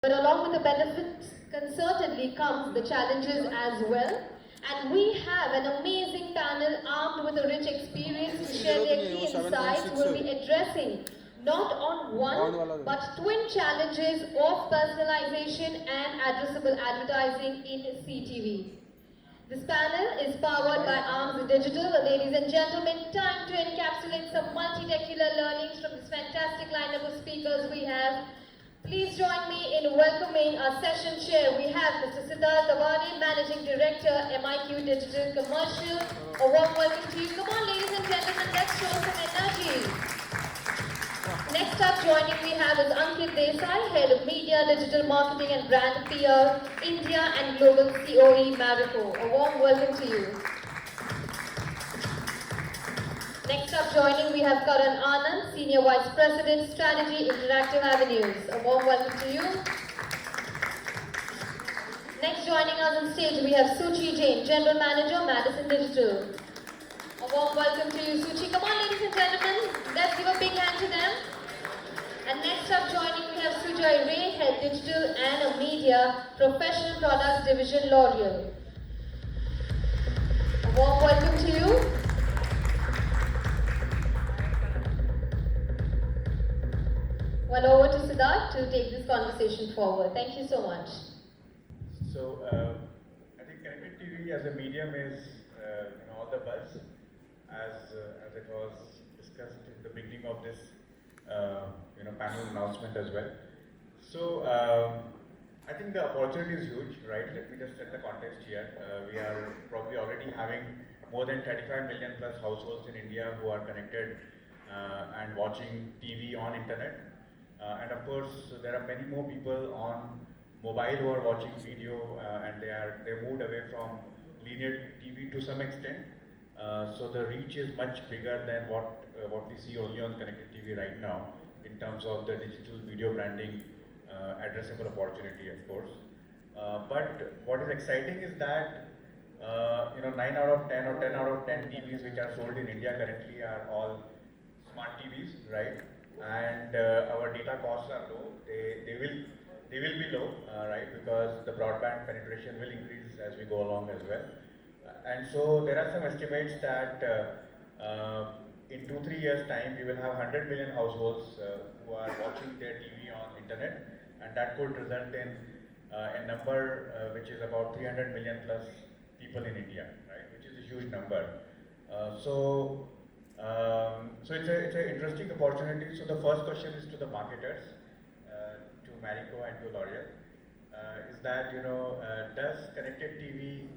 But along with the benefits, certainly comes the challenges as well. And we have an amazing panel armed with a rich experience to share their key insights. We'll be addressing not on one, but twin challenges of personalization and addressable advertising in CTV. This panel is powered by Arms Digital. Ladies and gentlemen, time to encapsulate some multi-decular learnings from this fantastic lineup of speakers we have. Please join me in welcoming our session chair. We have Mr. Siddharth Dabhade, Managing Director, MiQ Digital Commercial. A warm welcome to you. Come on, ladies and gentlemen, let's show some energy. Next up joining we have is Ankit, Desai, Head of Media, Digital Marketing and Brand PR, India and Global COE, Marico. A warm welcome to you. Next up joining we have Karan, Anand, Senior Vice President, Strategy, Interactive Avenues. A warm welcome to you. Next joining us on stage we have Suchi, Jain, General Manager, Madison Digital. A warm welcome to you, Suchi. Come on, ladies and gentlemen, let's give a big hand to them. And next up joining we have Sujay, Head Digital and Media, Professional Products Division, Loreal. A warm welcome to you. Well, over to Siddharth to take this conversation forward. Thank you so much. So, I think connected TV as a medium is all the buzz, as it was discussed in the beginning of this panel announcement as well. So, I think the opportunity is huge, right? Let me just set the context here. We are probably already having more than 35 million plus households in India who are connected and watching TV on internet. And of course, there are many more people on mobile who are watching video and they moved away from linear TV to some extent. So the reach is much bigger than what we see only on connected TV right now in terms of the digital video branding addressable opportunity, of course. But what is exciting is that 9 out of 10 or 10 out of 10 TVs which are sold in India currently are all smart TVs, right? And our data costs are low. They will be low, right? Because the broadband penetration will increase as we go along as well. And so there are some estimates that in 2-3 years' time, we will have 100 million households who are watching their TV on internet, and that could result in a number which is about 300 million plus people in India, right? Which is a huge number. So it's an interesting opportunity. So the first question is to the marketers, to Marico and to Loreal, is that does connected TV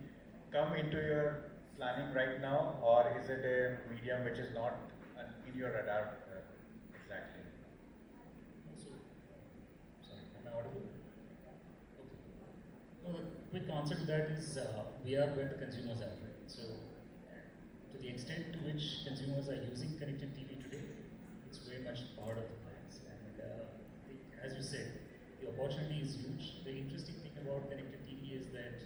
come into your planning right now, or is it a medium which is not in your radar exactly? Sorry, am I audible? Okay. No, the quick answer to that is we are where the consumers are, right? So to the extent to which consumers are using connected TV today, it's very much part of the plans. And as you said, the opportunity is huge. The interesting thing about connected TV is that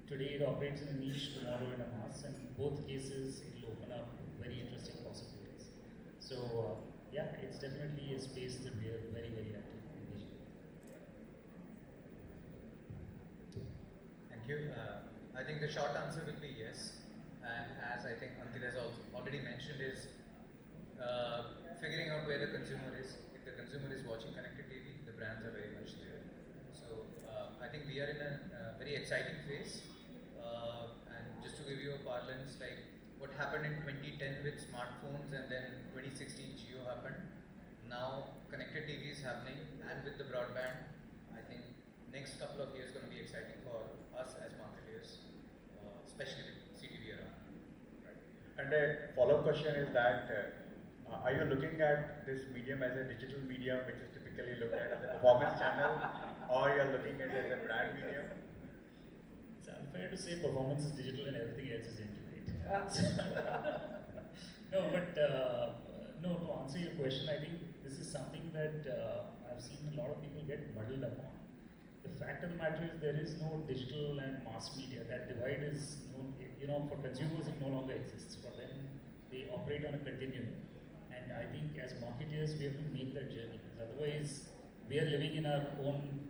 today it operates in a niche, tomorrow in a mass, and in both cases it will open up very interesting possibilities. So yeah, it's definitely a space that we are very, very active in. Thank you. I think the short answer will be yes. And as I think Ankit has already mentioned, is figuring out where the consumer is. If the consumer is watching connected TV, the brands are very much there. So I think we are in a very exciting phase. And just to give you a parlance, like what happened in 2010 with smartphones, and then 2016 Jio happened. Now connected TV is happening, and with the broadband, I think next couple of years going to be exciting for us as marketers, especially with CTV around. And a follow-up question is that, are you looking at this medium as a digital medium, which is typically looked at as a performance channel, or you're looking at it as a brand medium? It's unfair to say performance is digital and everything else is integrated. No, but no, to answer your question, I think this is something that I've seen a lot of people get muddled upon. The fact of the matter is there is no digital and mass media. That divide is, for consumers it no longer exists. For them, they operate on a continuum. And I think as marketers, we have to make that journey. Because otherwise, we are living in our own,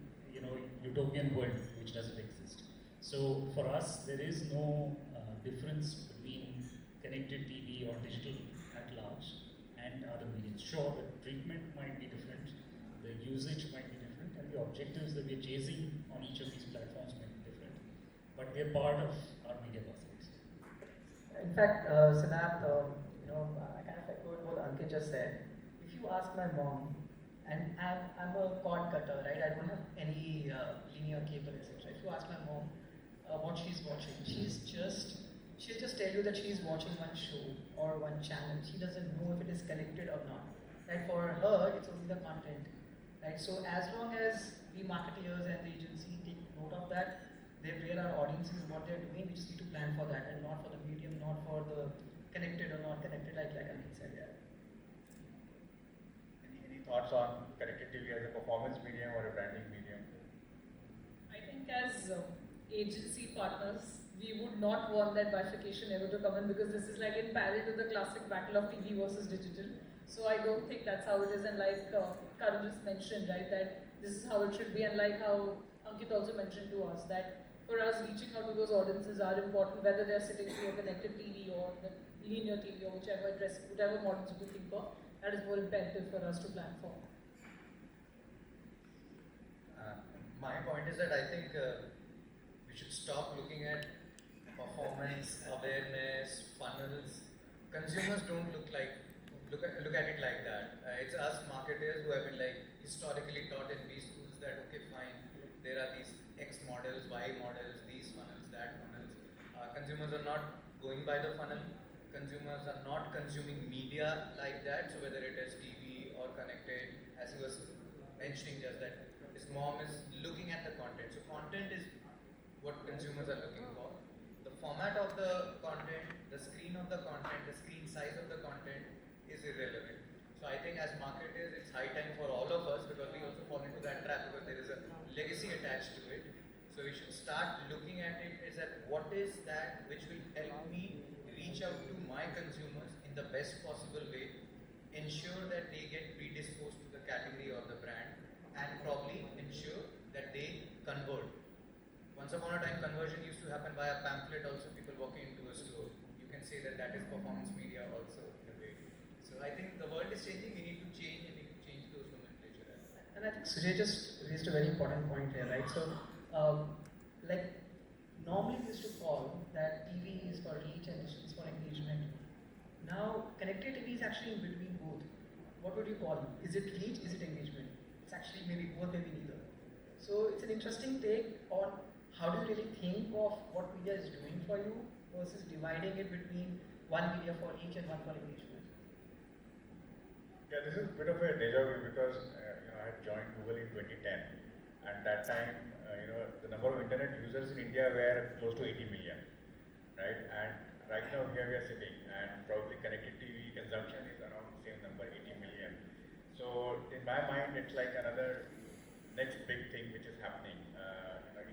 utopian world which doesn't exist. So for us, there is no difference between connected TV or digital at large and other mediums. Sure, the treatment might be different, the usage might be different, and the objectives that we're chasing on each of these platforms might be different, but they're part of our media baskets. In fact, Siddharth, I kind of echoed what Ankit just said. If you ask my mom, and I'm a cord cutter, right? I don't have any linear cable, etc. If you ask my mom what she's watching, she'll just tell you that she's watching one show or one channel. She doesn't know if it is connected or not. Right? For her, it's only the content. Right? So as long as we marketeers and the agency take note of that, they where our audience is, what they're doing, we just need to plan for that, and not for the medium, not for the connected or not connected, like Ankit said. Yeah. Any thoughts on connected TV as a performance medium or a branding medium? I think as agency partners, we would not want that bifurcation ever to come in, because this is like in parallel to the classic battle of TV versus digital. So I don't think that's how it is, and like Karan just mentioned, right, that this is how it should be, and like how Ankit also mentioned to us, that for us reaching out to those audiences are important, whether they're sitting through a connected TV or the linear TV or whatever models you think of, that is more imperative for us to plan for. My point is that I think we should stop looking at performance, awareness, funnels. Consumers don't look at it like that. It's us marketers who have been like historically taught in these schools that okay, fine, there are these X models, Y models, these funnels, that funnels. Consumers are not going by the funnel. Consumers are not consuming media like that. So whether it is TV or connected, as he was mentioning just that, his mom is looking at the content. So content is what consumers are looking for. The format of the content, the screen of the content, the screen size of the content is irrelevant. So I think as marketers, it's high time for all of us, because we also fall into that trap because there is a legacy attached to it. So we should start looking at it as at what is that which will help me reach out to my consumers in the best possible way, ensure that they get predisposed to the category or the brand, and probably ensure that they convert. Once upon a time, conversion used to happen by a pamphlet, also people walking into a store. You can say that that is performance media also in a way. So I think the world is changing, we need to change, and we need to change those nomenclature as well. And I think Sujay just raised a very important point here, right? So, normally we used to call that TV is for reach and digital is for engagement. Now, connected TV is actually in between both. What would you call it? Is it reach? Is it engagement? It's actually maybe both, maybe neither. So it's an interesting take on how do you really think of what media is doing for you versus dividing it between one media for reach and one for engagement. Yeah, this is a bit of a deja vu because I had joined Google in 2010, and that time the number of internet users in India were close to 80 million, right? And right now here we are sitting, and probably connected TV consumption is around the same number, 80 million. So in my mind, it's like another next big thing which is happening.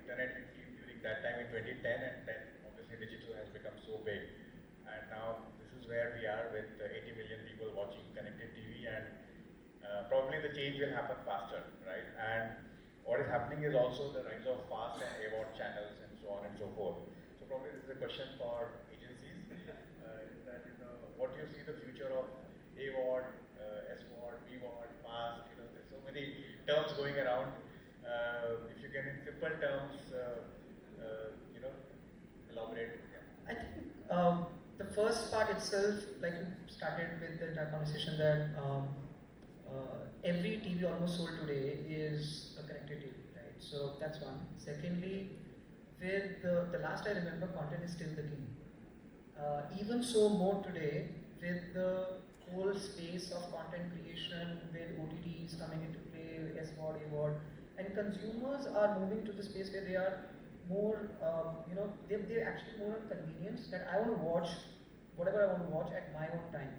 Internet during that time in 2010, and then obviously digital has become so big, and now this is where we are with 80 million people watching connected TV, and probably the change will happen faster, right? And what is happening is also the rise of fast and AVOD channels and so on and so forth. So probably this is a question for agencies, is that what do you see the future of AVOD, SVOD, BVOD, fast, there's so many terms going around. If you can in simple terms, elaborate. Yeah. I think the first part itself, like you started with the entire conversation that every TV almost sold today is a connected TV, right? So that's one. Secondly, with the last I remember, content is still the king. Even so more today, with the whole space of content creation, with OTTs coming into play, SVOD, AVOD, and consumers are moving to the space where they are more, they're actually more on convenience, that I want to watch whatever I want to watch at my own time.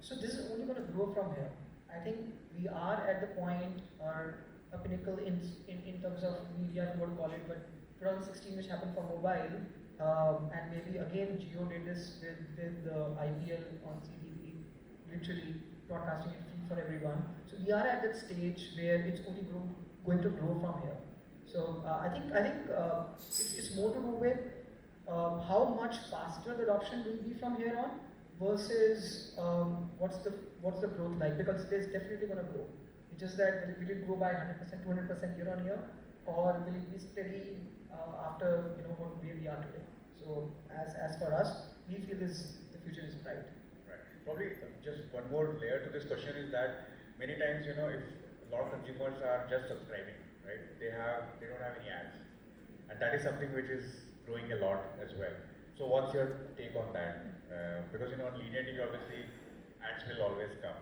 So this is only going to grow from here. I think we are at the point, or a pinnacle in terms of media, if you want to call it, but 2016 which happened for mobile, and maybe again Jio did this with the IPL on CTV, literally broadcasting it for everyone. So we are at that stage where it's only going to grow from here. So I think it's more to do with how much faster the adoption will be from here on versus what's the growth like, because it is definitely going to grow. It's just that will it grow by 100%, 200% year on year, or will it be steady after where we are today? So as for us, we feel the future is bright. Right. Probably just one more layer to this question is that many times if a lot of consumers are just subscribing, right? They don't have any ads, and that is something which is growing a lot as well. So what's your take on that? Because on linear TV obviously ads will always come,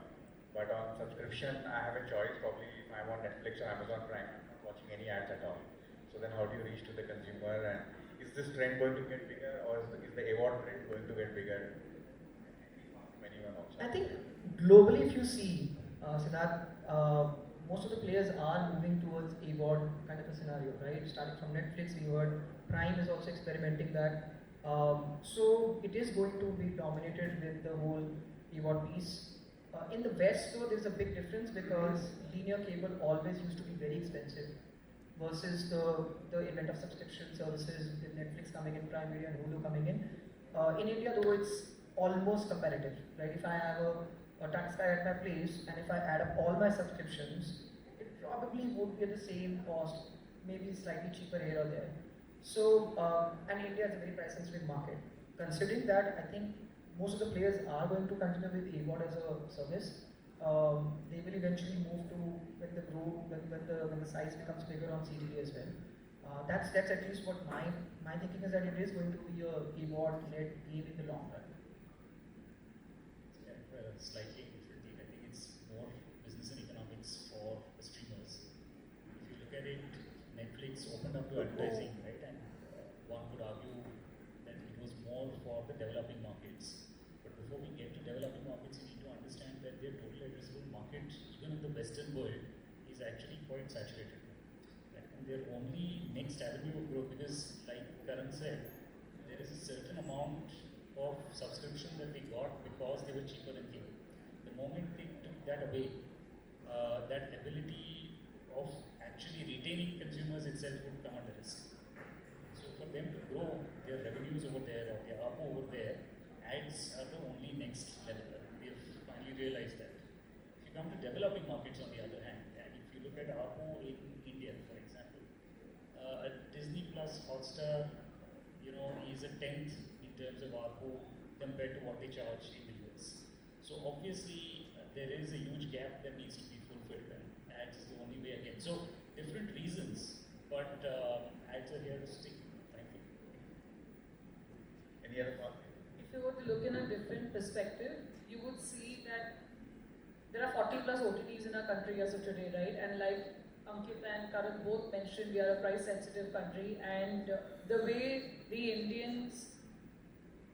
but on subscription I have a choice. Probably if I'm on Netflix or Amazon Prime, I'm not watching any ads at all. So then how do you reach to the consumer, and is this trend going to get bigger, or is the award trend going to get bigger? Anyone also? I think globally, if you see, Siddharth, most of the players are moving towards AVOD kind of a scenario, right? Starting from Netflix, we heard Prime is also experimenting that. So it is going to be dominated with the whole AVOD piece. In the West, though, there's a big difference because linear cable always used to be very expensive versus the event of subscription services with Netflix coming in, Prime Video and Hulu coming in. In India, though, it's almost competitive, right? If I have a tax guy at my place, and if I add up all my subscriptions, it probably would be at the same cost, maybe slightly cheaper here or there. So, and India is a very price-sensitive market. Considering that, I think most of the players are going to continue with AVOD as a service. They will eventually move to when the size becomes bigger on CTV as well. That's at least what my thinking is, that it is going to be a AVOD-led game in the long run. Slightly different thing. I think it's more business and economics for the streamers. If you look at it, Netflix opened up to advertising, right? And one could argue that it was more for the developing markets. But before we get to developing markets, you need to understand that their total addressable market, even in the Western world, is actually quite saturated. Right? And their only next avenue of growth, because like Karan said, there is a certain amount of subscription that they got because they were cheaper than cable. The moment they took that away, that ability of actually retaining consumers itself would come under risk. So for them to grow their revenues over there or their ARPU over there, ads are the only next level. They've finally realized that. If you come to developing markets on the other hand, and if you look at ARPU in India, for example, a Disney Plus Hotstar, is a tenth in terms of ARPU compared to what they charge in the US. So obviously there is a huge gap that needs to be fulfilled, and ads is the only way again. So different reasons, but ads are here to stick, frankly. Any other thought? If you were to look in a different perspective, you would see that there are 40 plus OTTs in our country as of today, right? And like Ankit and Karan both mentioned, we are a price-sensitive country, and the way the Indians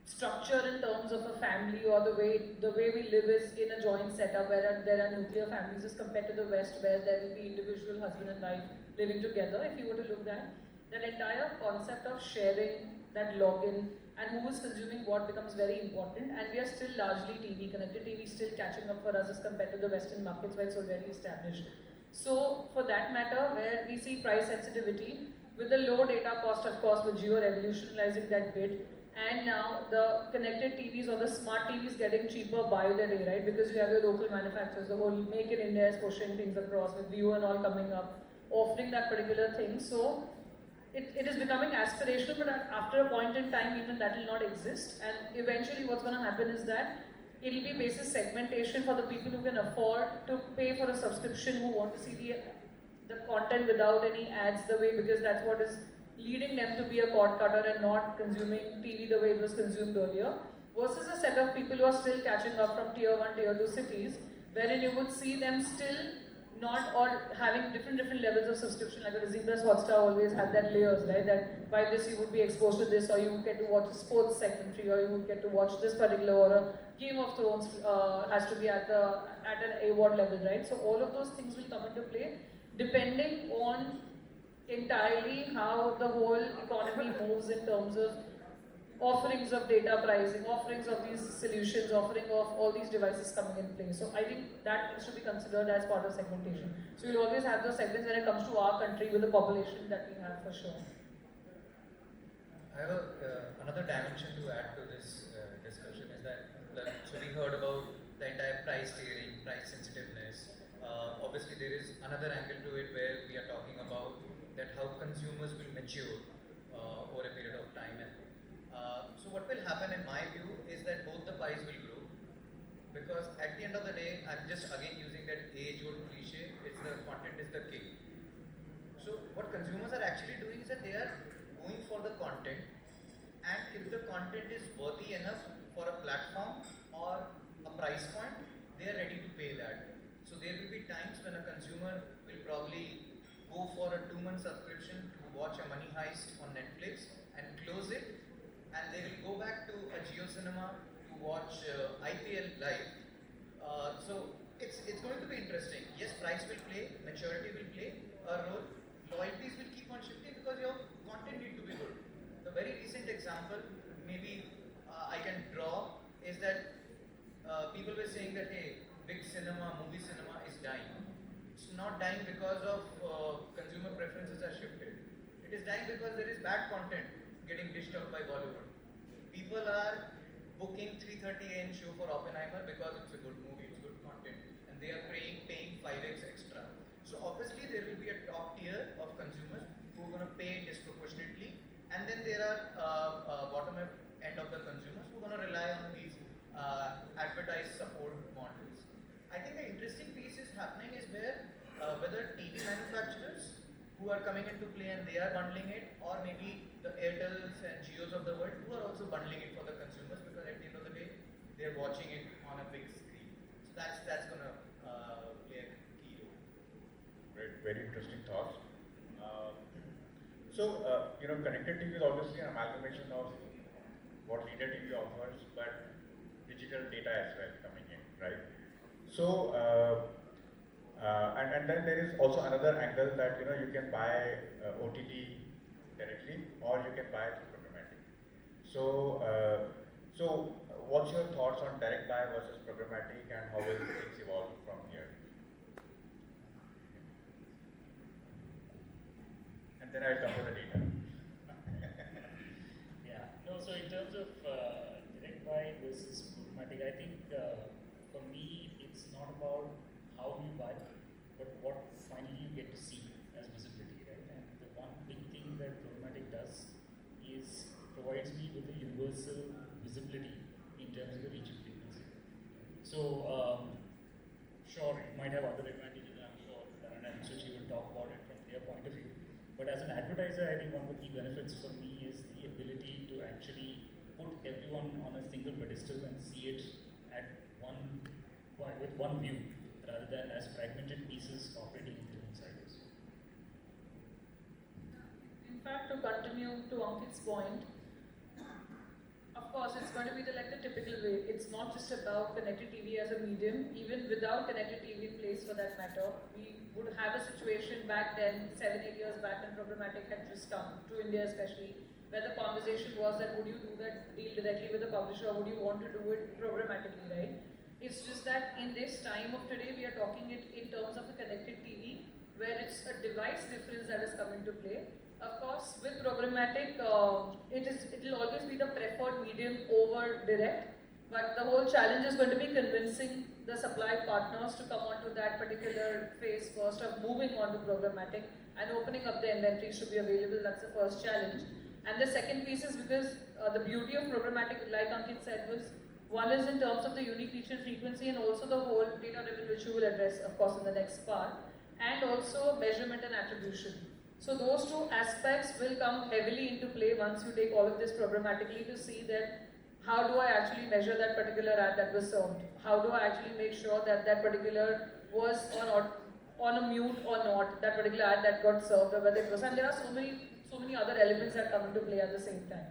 structure in terms of a family, or the way we live is in a joint setup where there are nuclear families as compared to the West, where there will be individual husband and wife living together. If you were to look at that entire concept of sharing that login and who is consuming what becomes very important, and we are still largely TV connected. TV is still catching up for us as compared to the Western markets where it's already established. So for that matter, where we see price sensitivity with the low data cost, of course, with Jio revolutionizing that bit, and now the connected TVs or the smart TVs getting cheaper by the day, right? Because you have your local manufacturers, the whole Make in India is pushing things across with View and all coming up, offering that particular thing. So it is becoming aspirational, but after a point in time, even that will not exist. And eventually what's going to happen is that it will be basis segmentation for the people who can afford to pay for a subscription, who want to see the content without any ads the way, because that's what is leading them to be a cord cutter and not consuming TV the way it was consumed earlier, versus a set of people who are still catching up from tier 1, tier 2 cities, wherein you would see them still not, or having different levels of subscription, like a Disney Plus Hotstar always had that layers, right? That by this you would be exposed to this, or you would get to watch a sports segment, or you would get to watch this particular, or a Game of Thrones has to be at an award level, right? So all of those things will come into play depending on entirely how the whole economy moves in terms of offerings of data pricing, offerings of these solutions, offering of all these devices coming in place. So I think that needs to be considered as part of segmentation. So you'll always have those segments when it comes to our country with the population that we have for sure. I have another dimension to add to this discussion is that, so we heard about the entire price tiering, price sensitiveness. Obviously there is another angle to it where we are talking about that how consumers will mature over a period of time. And so what will happen in my view is that both the pies will grow, because at the end of the day, I'm just again using that age-old cliche, it's the content is the king. So what consumers are actually doing is that they are going for the content, and if the content is worthy enough for a platform or a price point, they are ready to pay that. So there will be times when a consumer will probably go for a 2-month subscription to watch a Money Heist on Netflix and close it, and they will go back to a Jio Cinema to watch IPL live. So it's going to be interesting. Yes, price will play, maturity will play a role, loyalties will keep on shifting because your content need to be good. The very recent example, maybe I can draw, is that people were saying that hey, big cinema, movie cinema is dying. It's not dying because of consumer preferences are shifted. It is dying because there is bad content getting dished out by Bollywood. People are booking 3:30 AM show for Oppenheimer because it's a good movie, it's good content, and they are paying 5x extra. So obviously there will be a top tier of consumers who are going to pay disproportionately, and then there are bottom end of the consumers who are going to rely on these advertised support models. I think the interesting piece is happening is where whether TV manufacturers who are coming into play and they are bundling it, or maybe the Airtels and Jios of the world who are also bundling it for the consumers, because at the end of the day they're watching it on a big screen. So that's going to play a key role. Great, very interesting thoughts. Connected TV is obviously an amalgamation of what linear TV offers, but digital data as well coming in, right? So, and then there is also another angle that you can buy OTT directly, or you can buy through programmatic. So what's your thoughts on direct buy versus programmatic, and how will things evolve from here? And then I'll come to the data. Yeah. No. So in terms of direct buy versus programmatic, I think for me it's not about how you buy, but what finally you get to see as visibility, right? And the one big thing that programmatic does is provides me with a universal visibility in terms of the reach and frequency. So sure, it might have other advantages, and I'm sure Karan and Suchi will talk about it from their point of view. But as an advertiser, I think one of the key benefits for me is the ability to actually put everyone on a single pedestal and see it with one view, rather than as fragmented pieces operating in different silos. In fact, to continue to Ankit's point, of course, it's going to be the typical way. It's not just about connected TV as a medium. Even without connected TV in place, for that matter, we would have a situation back then, 7-8 years back, when programmatic had just come to India, especially, where the conversation was that would you do that deal directly with the publisher, or would you want to do it programmatically, right? It's just that in this time of today, we are talking it in terms of a connected TV, where it's a device difference that is coming to play. Of course, with programmatic, it will always be the preferred medium over direct, but the whole challenge is going to be convincing the supply partners to come onto that particular phase first of moving on to programmatic and opening up the inventories to be available. That's the first challenge. And the second piece is because the beauty of programmatic, like Ankit said, was one is in terms of the unique reach and frequency, and also the whole data-driven, which you will address, of course, in the next part, and also measurement and attribution. So those two aspects will come heavily into play once you take all of this programmatically to see that how do I actually measure that particular ad that was served? How do I actually make sure that that particular was on a mute or not, that particular ad that got served, or whether it was, and there are so many other elements that come into play at the same time.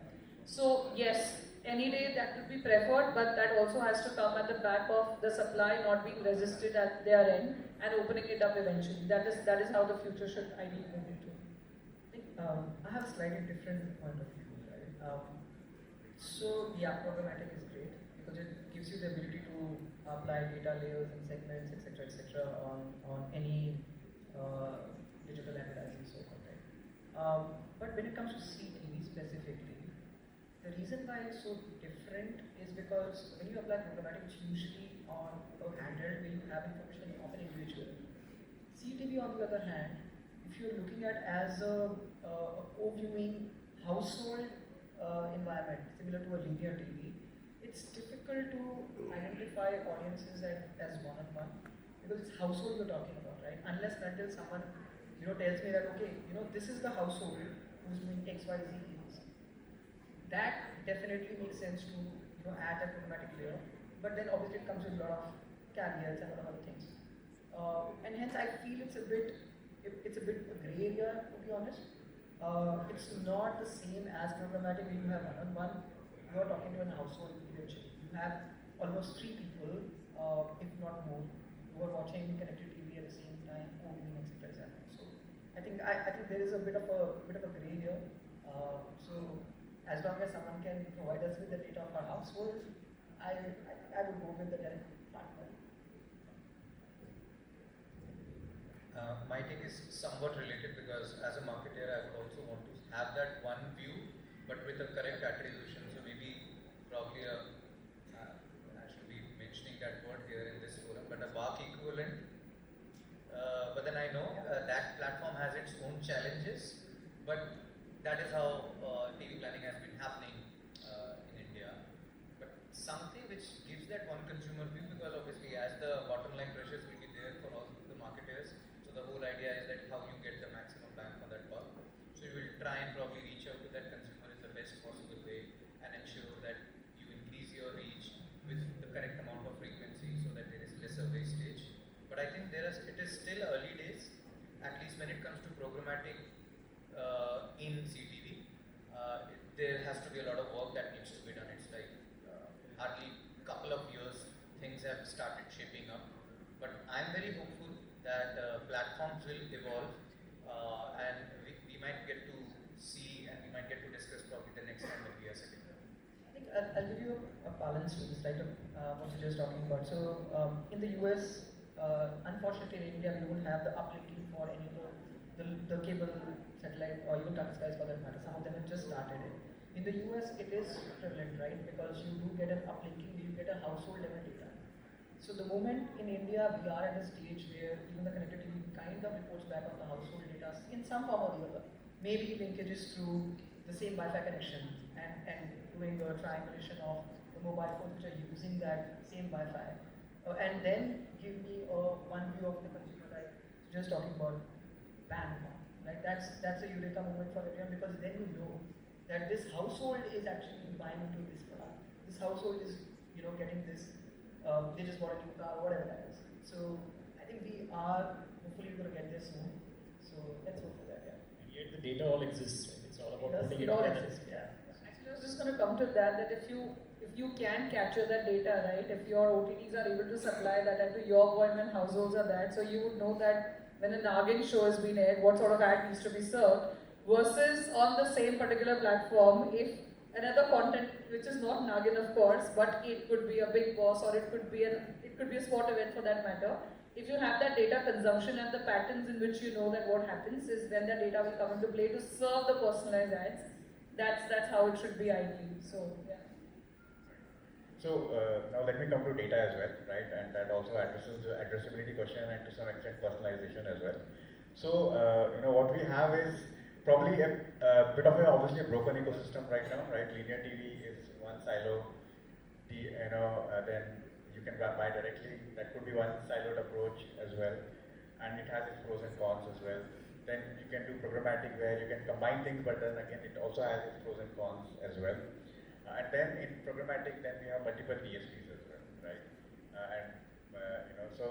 So yes, any day that would be preferred, but that also has to come at the back of the supply not being resisted at their end and opening it up eventually. That is how the future should ideally move into. I have a slightly different point of view, right? So yeah, programmatic is great because it gives you the ability to apply data layers and segments, etc., on any digital advertising so called. Right? But when it comes to CTV specifically, the reason why it's so different is because when you apply programmatic, it's usually on a handheld where you have information of an individual. CTV, on the other hand, if you're looking at as a co-viewing household environment similar to a linear TV, it's difficult to identify audiences as one-on-one because it's household you're talking about, right? Unless and until someone tells me that okay, this is the household who's doing X, Y, Z things. That definitely makes sense to add that programmatic layer, but then obviously it comes with a lot of caveats and a lot of other things, and hence I feel it's a bit a gray area, to be honest. It's not the same as programmatic where you have one-on-one. You are talking to a household eventually. You have almost 3 people, if not more, who are watching connected TV at the same time, co-viewing, etc. So I think there is a bit of a gray here. So as long as someone can provide us with the data of our household, I would go with the direct partner. My take is somewhat related because as a marketer, I would also want to have that one view, but with a correct attribution. So maybe probably I should be mentioning that word here in this forum, but a BARC equivalent. But then I know that platform has its own challenges, but that is how TV planning has been happening in India. But something which gives that one consumer view, because obviously as the bottom line pressures will be there for all the marketers. So the whole idea is that how you get the maximum bang for that buck. So you will try and probably reach out to that consumer in the best possible way and ensure that you increase your reach with the correct amount of frequency so that there is lesser wastage. But I think it is still early days, at least when it comes to programmatic in CTV. There has to be a lot of work that needs to be done. It's like hardly a couple of years things have started shaping up. But I'm very hopeful that platforms will evolve and we might get to see and we might get to discuss probably the next time that we are sitting down. I think I'll give you a balance to this, right? What you're just talking about. So in the US, unfortunately in India, we don't have the uplinking for any of the cable, satellite, or even Tata Skies for that matter. Some of them have just started it. In the US, it is prevalent, right? Because you do get an uplinking, you get a household level data. So the moment in India we are at a stage where even the connected TV kind of reports back on the household data in some form or the other. Maybe linkages through the same Wi-Fi connection and doing a triangulation of the mobile phones which are using that same Wi-Fi. And then give me one view of the consumer, right? So just talking about bang, right? That's a eureka moment for everyone because then you know that this household is actually buying into this product. This household is getting this. They just bought a new car, whatever that is. So I think we are hopefully going to get this soon. So let's hope for that. Yeah. And yet the data all exists. Right? It's all about putting It it all together. exists. Yeah. Actually, I was just going to come to that if you can capture that data, right? If your OTTs are able to supply that and to your point when households are that, so you would know that when a Nagin show has been aired, what sort of ad needs to be served, versus on the same particular platform, if another content which is not Nagin of course, but it could be a Big Boss or it could be a sport event for that matter. If you have that data consumption and the patterns in which you know that what happens is when the data will come into play to serve the personalized ads, that's how it should be ideally. So yeah. So now let me come to data as well, right? And that also addresses the addressability question and to some extent personalization as well. So what we have is probably a bit of obviously a broken ecosystem right now, right? Linear TV is one silo. Then you can buy directly. That could be one siloed approach as well, and it has its pros and cons as well. Then you can do programmatic where you can combine things, but then again it also has its pros and cons as well. And then in programmatic, then we have multiple DSPs as well, right?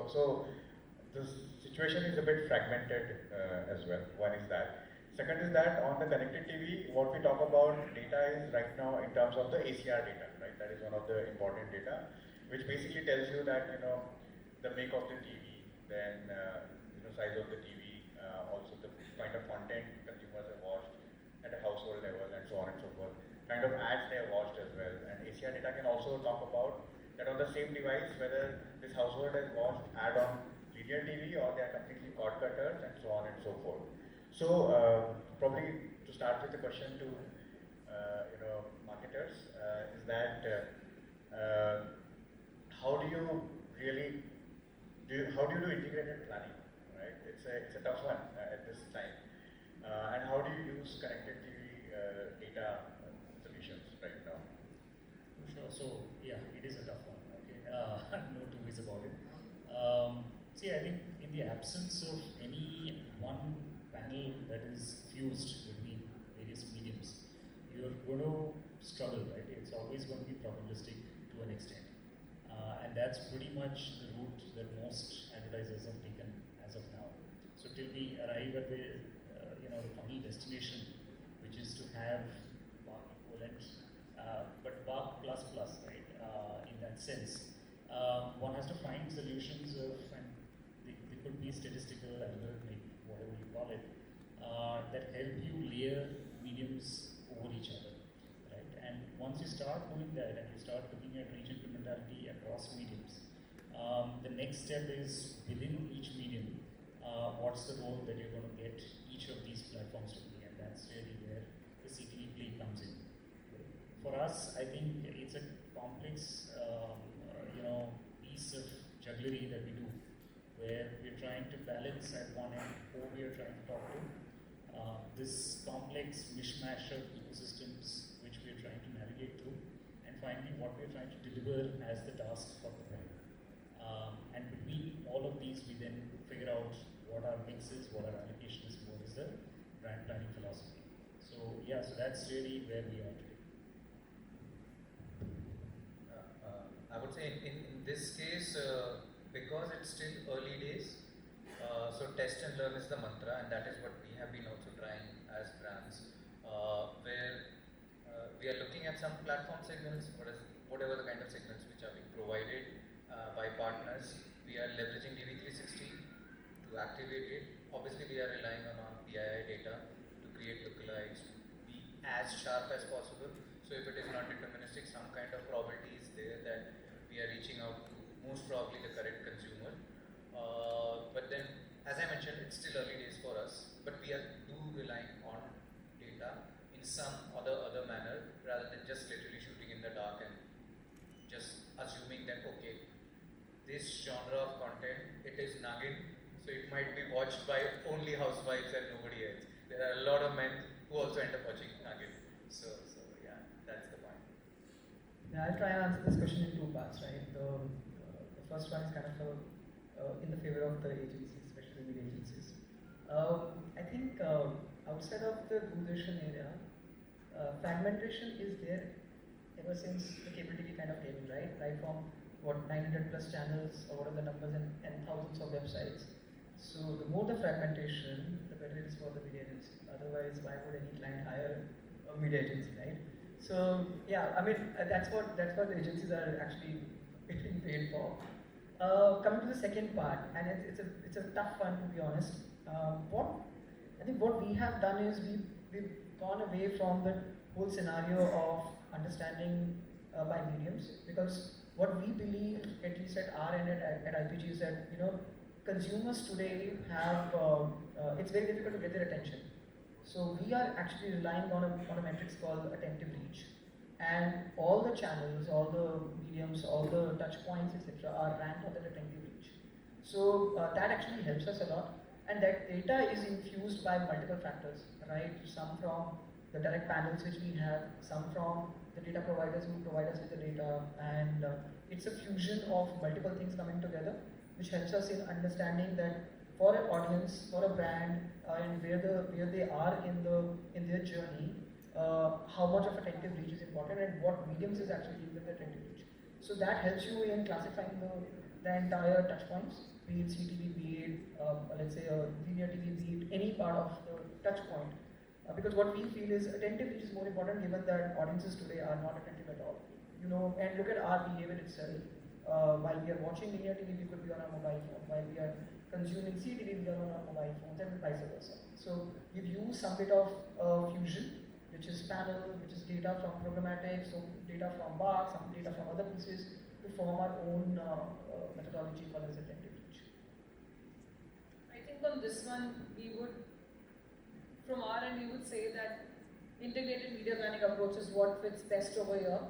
So the situation is a bit fragmented as well. One is that. Second is that on the connected TV, what we talk about data is right now in terms of the ACR data, right? That is one of the important data, which basically tells you that the make of the TV, then size of the TV, also the kind of content consumers have watched at a household level, and so on and so forth. kind of ads they have watched as well. And ACR data can also talk about that on the same device whether this household has watched ad on linear TV or they are completely cord cutters and so on and so forth. So probably to start with the question to marketers is that how do you really do integrated planning, right? It's a tough one at this time. And how do you use connected TV data solutions right now? Sure. So yeah, it is a tough one. Okay, no two ways about it. See, I think in the absence of any one panel that is fused between various mediums, you're going to struggle, right? It's always going to be probabilistic to an extent, and that's pretty much the route that most advertisers have taken as of now. So till we arrive at the the final destination, which is to have BARC equivalent, but BARC plus plus, right? In that sense, one has to find solutions of, and they could be statistical, algorithmic, whatever you call it, that help you layer mediums over each other, right? And once you start doing that and you start looking at reach incrementality across mediums, the next step is within each medium, what's the role that you're going to get each of these platforms to play, and that's really where the CTV play comes in. For us, I think it's a complex, piece of jugglery that we do, where we're trying to balance at one end who we are trying to talk to, this complex mishmash of ecosystems which we are trying to navigate through, and finally what we are trying to deliver as the task for the brand. And between all of these, we then figure out what our mix is, what our allocation is, what is the brand planning philosophy. So yeah, so that's really where we are today. I would say in this case, because it's still early days, so test and learn is the mantra, and that is what we have been also trying as brands, where we are looking at some platform signals, whatever the kind of signals which are being provided by partners. We are leveraging DV360 to activate it. Obviously, we are relying on PII data to create lookalikes, to be as sharp as possible. So if it is not deterministic, some kind of probability is there that we are reaching out to most probably the correct consumer. But then, as I mentioned, it's still early days for us, but we are relying on data in some other manner rather than just literally shooting in the dark and just assuming that okay, this genre of content, it is nagging, so it might be watched by only housewives and nobody else. There are a lot of men who also end up watching nagging. So yeah, that's the point. Yeah, I'll try and answer this question in two parts, right? The first one is kind of in the favor of the agencies, especially media agencies. I think outside of the Doordarshan area, fragmentation is there ever since the cable TV kind of came in, right? Right from what 900 plus channels or what are the numbers and thousands of websites. So the more the fragmentation, the better it is for the media agency. Otherwise, why would any client hire a media agency, right? So yeah, I mean that's what the agencies are actually getting paid for. Coming to the second part, and it's a tough one to be honest. I think what we have done is we've gone away from the whole scenario of understanding by mediums, because what we believe, at least at our end at IPG, is that consumers today have it's very difficult to get their attention. So we are actually relying on a metrics called attentive reach, and all the channels, all the mediums, all the touch points, etc., are ranked on that attentive reach. So that actually helps us a lot, and that data is infused by multiple factors, right? Some from the direct panels which we have, some from the data providers who provide us with the data, and it's a fusion of multiple things coming together, which helps us in understanding that for an audience, for a brand, and where they are in their journey, how much of attentive reach is important and what mediums is actually giving them the attentive reach. So that helps you in classifying the entire touch points, be it CTV, be it let's say a linear TV, be it any part of the touch point. Because what we feel is attentive reach is more important, given that audiences today are not attentive at all. And look at our behavior itself. While we are watching linear TV, we could be on our mobile phone. While we are consuming CTV, we are on our mobile phones, and vice versa. So we've used some bit of fusion which is panel, which is data from Programmatic, so data from bar, some data from other pieces to form our own methodology called as a tentative reach. I think on this one, we would, from our end, we would say that integrated media planning approach is what fits best over here,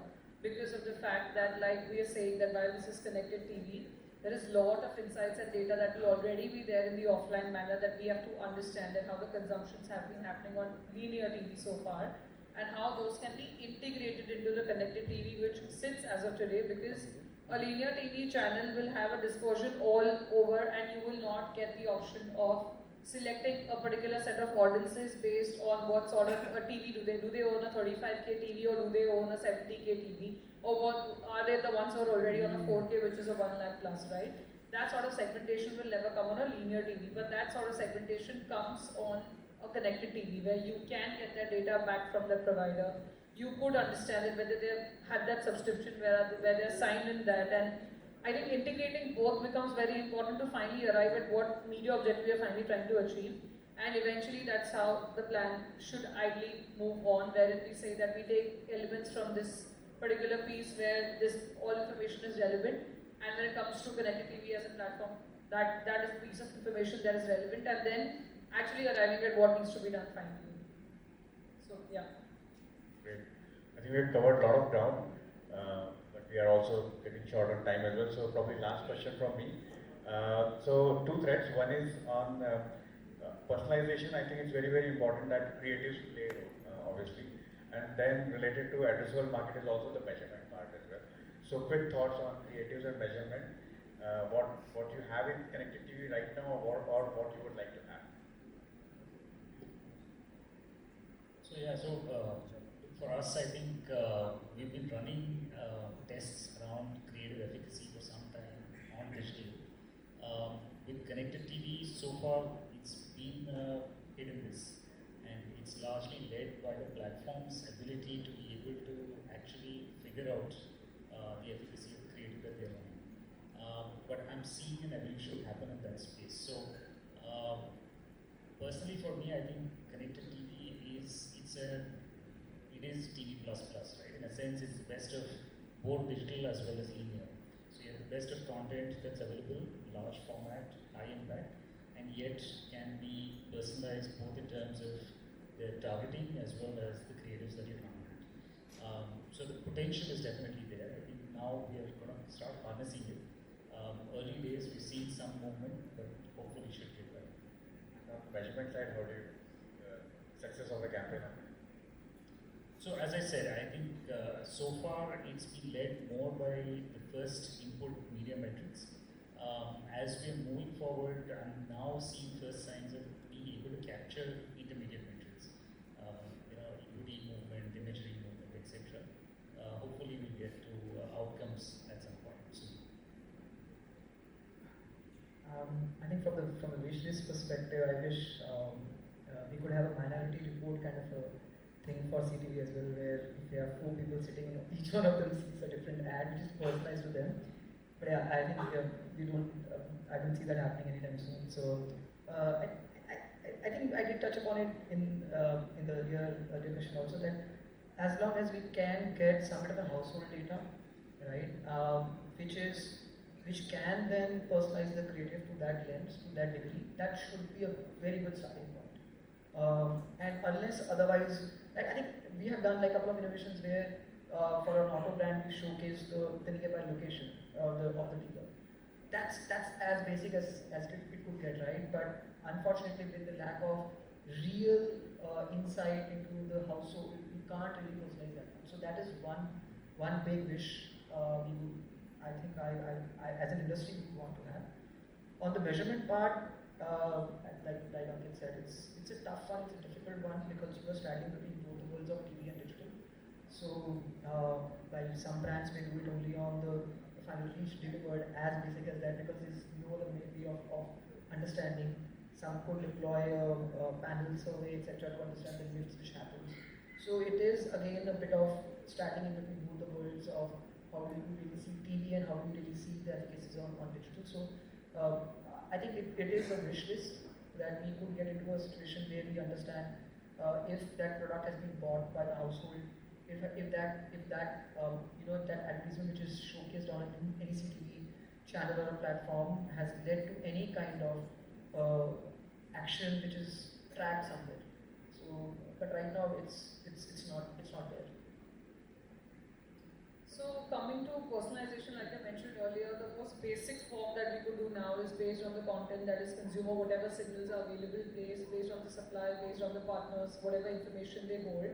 because of the fact that, like we are saying, that while this is connected TV, there is a lot of insights and data that will already be there in the offline manner that we have to understand, and how the consumptions have been happening on linear TV so far, and how those can be integrated into the connected TV, which sits as of today, because a linear TV channel will have a dispersion all over, and you will not get the option of selecting a particular set of audiences based on what sort of a TV do they own a 35K TV, or do they own a 70K TV, or what are they the ones who are already on a 4K, which is a 1 lakh plus, right? That sort of segmentation will never come on a linear TV, but that sort of segmentation comes on a connected TV, where you can get that data back from the provider. You could understand it, whether they had that subscription, where they're signed in that, and I think integrating both becomes very important to finally arrive at what media objective we are finally trying to achieve. And eventually that's how the plan should ideally move on, wherein we say that we take elements from this particular piece where this all information is relevant, and when it comes to connected TV as a platform, that is a piece of information that is relevant, and then actually arriving at what needs to be done finally. So yeah. Great. I think we've covered a lot of ground. But we are also getting short on time as well, so probably last question from me. So two threads. One is on personalization. I think it's very, very important that creatives play a role, obviously. And then related to addressable market is also the measurement part as well. So quick thoughts on creatives and measurement. What you have in connected TV right now, or what you would like to have. So yeah, for us, I think we've been running tests around creative efficacy for some time on digital. With connected TV, so far it's been hit and miss, and it's largely led by the platform's ability to be able to actually figure out the efficacy of creative that they're running. But I'm seeing an evolution happen in that space. So personally, for me, I think connected TV it is TV++, right? In a sense, it's the best of both digital as well as linear. So you have the best of content that's available, large format, high impact, and yet can be personalized both in terms of the targeting as well as the creatives that you're running. So the potential is definitely there. I think now we are going to start harnessing it. Early days, we've seen some movement, but hopefully should get better. On the measurement side, how do you success of the campaign? So as I said, I think so far it's been led more by the first input media metrics. As we are moving forward, I'm now seeing first signs of being able to capture intermediate metrics. Equity movement, imagery movement, etc. Hopefully we'll get to outcomes at some point soon. I think from the wish list perspective, I wish we could have a minority report kind of a thing for CTV as well, where if there are 4 people sitting, each one of them sees a different ad which is personalized to them. But yeah, I think I don't see that happening anytime soon. So I think I did touch upon it in the earlier discussion also, that as long as we can get some bit of a household data, right, which can then personalize the creative to that lens, to that degree, that should be a very good starting point. And unless otherwise, like I think we have done like a couple of innovations where for an auto brand we showcase the nearby location of the dealer. That's as basic as it could get, right? But unfortunately, with the lack of real insight into the household, we can't really personalize that. So that is one big wish I think I as an industry we want to have. On the measurement part, like Ankit said, it's a tough one, it's a difficult one, because you are straddling between both the worlds of TV and digital. So while some brands may do it only on the final reach delivered, as basic as that, because there's no other way of understanding. Some could deploy a panel survey, etc., to understand the lifts which happens. So it is again a bit of straddling in between both the worlds of how do you really see TV and how do you really see the efficacies on digital. So I think it is a wish list that we could get into a situation where we understand if that product has been bought by the household, if that that advertisement which is showcased on any CTV channel or a platform has led to any kind of action which is tracked somewhere. So, but right now it's not there. So coming to personalization, like I mentioned earlier, the most basic form that we could do now is based on the content that is consumer, whatever signals are available, based on the supply, based on the partners, whatever information they hold,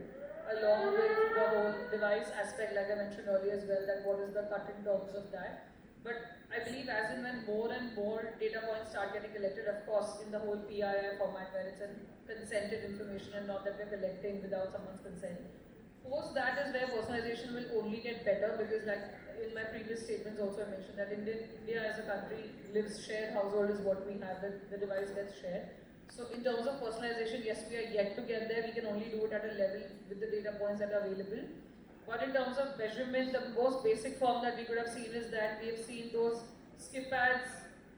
along with the whole device aspect, like I mentioned earlier as well, that what is the cut in terms of that. But I believe as and when more and more data points start getting collected, of course, in the whole PII format where it's a consented information and not that we're collecting without someone's consent. Post that is where personalization will only get better, because like in my previous statements also I mentioned that India as a country lives shared household is what we have, the device gets shared. So in terms of personalization, yes, we are yet to get there. We can only do it at a level with the data points that are available. But in terms of measurement, the most basic form that we could have seen is that we have seen those skip ads.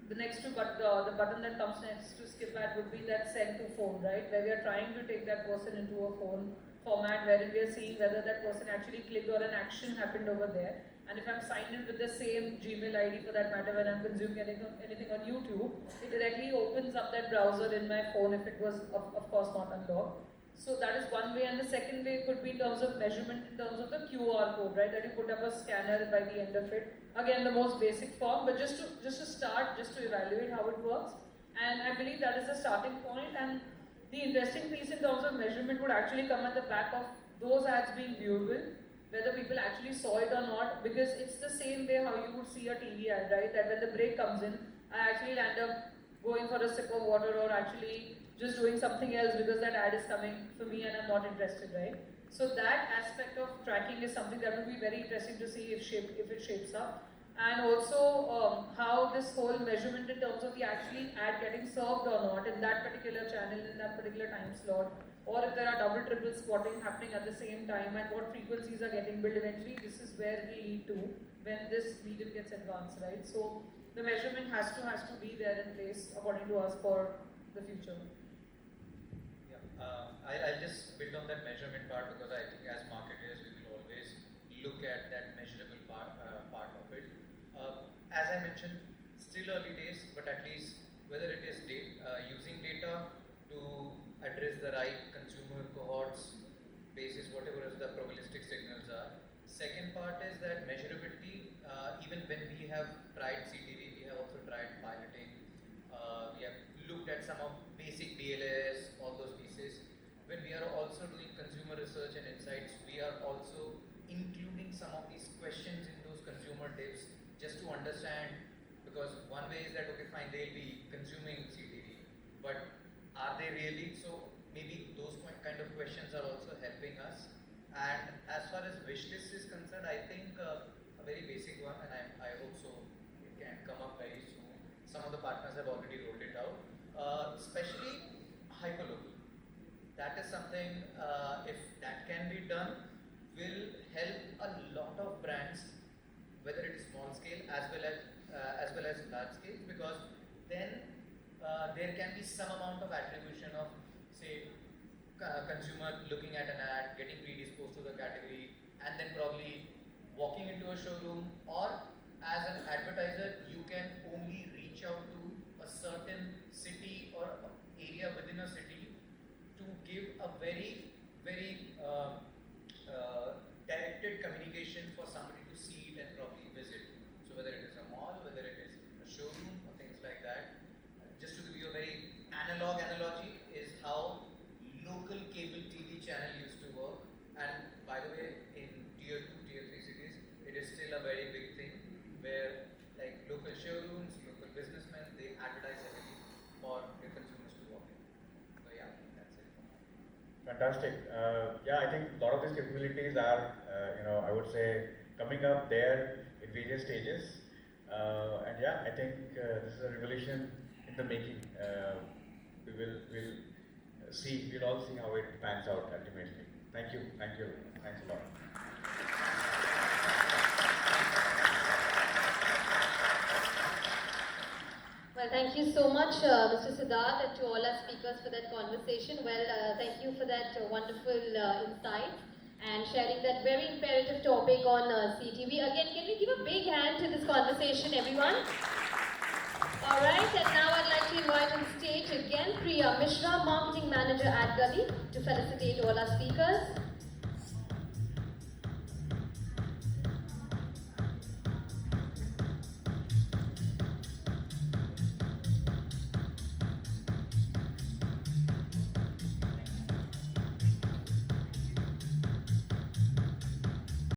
The next to the button that comes next to skip ad would be that send to phone, right? Where we are trying to take that person into a phone format wherein we are seeing whether that person actually clicked or an action happened over there. And if I'm signed in with the same Gmail ID for that matter when I'm consuming anything on YouTube, it directly opens up that browser in my phone if it was of course not unlocked. So that is one way, and the second way could be in terms of measurement, in terms of the QR code, right? That you put up a scanner by the end of it. Again, the most basic form, but just to start, just to evaluate how it works. And I believe that is the starting point. And the interesting piece in terms of measurement would actually come at the back of those ads being viewable, whether people actually saw it or not, because it's the same way how you would see a TV ad, right? That when the break comes in, I actually end up going for a sip of water or actually just doing something else because that ad is coming for me and I'm not interested, right? So that aspect of tracking is something that would be very interesting to see if it shapes up. And also how this whole measurement in terms of the actually ad getting served or not in that particular channel, in that particular time slot, or if there are double, triple spotting happening at the same time and what frequencies are getting built eventually, this is where we lead to when this medium gets advanced, right? So the measurement has to be there in place according to us for the future. I'll just build on that measurement part, because I think as marketers we will always look at that measurable part of it. As I mentioned, still early days, but at least whether it is using data to address the right consumer cohorts basis whatever is the probabilistic signals are. Second part is that measurability, even when we have tried CTV, we have also tried piloting, we have looked at some of basic DLS, all those pieces. When we are also doing consumer research and insights, we are also including some of these questions in those consumer tips just to understand, because one way is that, okay, fine, they'll be consuming CTV, but are they really? So maybe those kind of questions are also helping us. And as far as wishlist is concerned, I think a very basic one, and I hope so it can come up very soon. Some of the partners have already rolled it out, especially hyperlocal. That is something, if that can be done, will help a lot of brands, whether it is small scale as well as large scale, because then there can be some amount of attribution of, say, consumer looking at an ad, getting predisposed to the category, and then probably walking into a showroom, or as an advertiser, you can only reach out to a certain city or area within a city to give a very, very directed communication for somebody to see it and probably visit. So whether it is a mall, whether it is a showroom or things like that. Just to give you a very analog analogy is how local cable TV channel used to work. And by the way, in tier 2, tier 3 cities, it is still a very big thing where like local showrooms, local businessmen, they advertise heavily for their consumers to walk in. So yeah, that's it. Fantastic. Yeah, I think a lot of these capabilities are, I would say, coming up there in various stages. And yeah, I think this is a revolution in the making. We'll all see how it pans out ultimately. Thank you, thanks a lot. Well, Well, thank you so much, Mr. Siddharth, and to all our speakers for that conversation. Well, thank you for that wonderful insight and sharing that very imperative topic on CTV. Again, can we give a big hand to this conversation, everyone? All right, and now I'd like to invite on stage again Priya Mishra, Marketing Manager at Adgully, to felicitate all our speakers.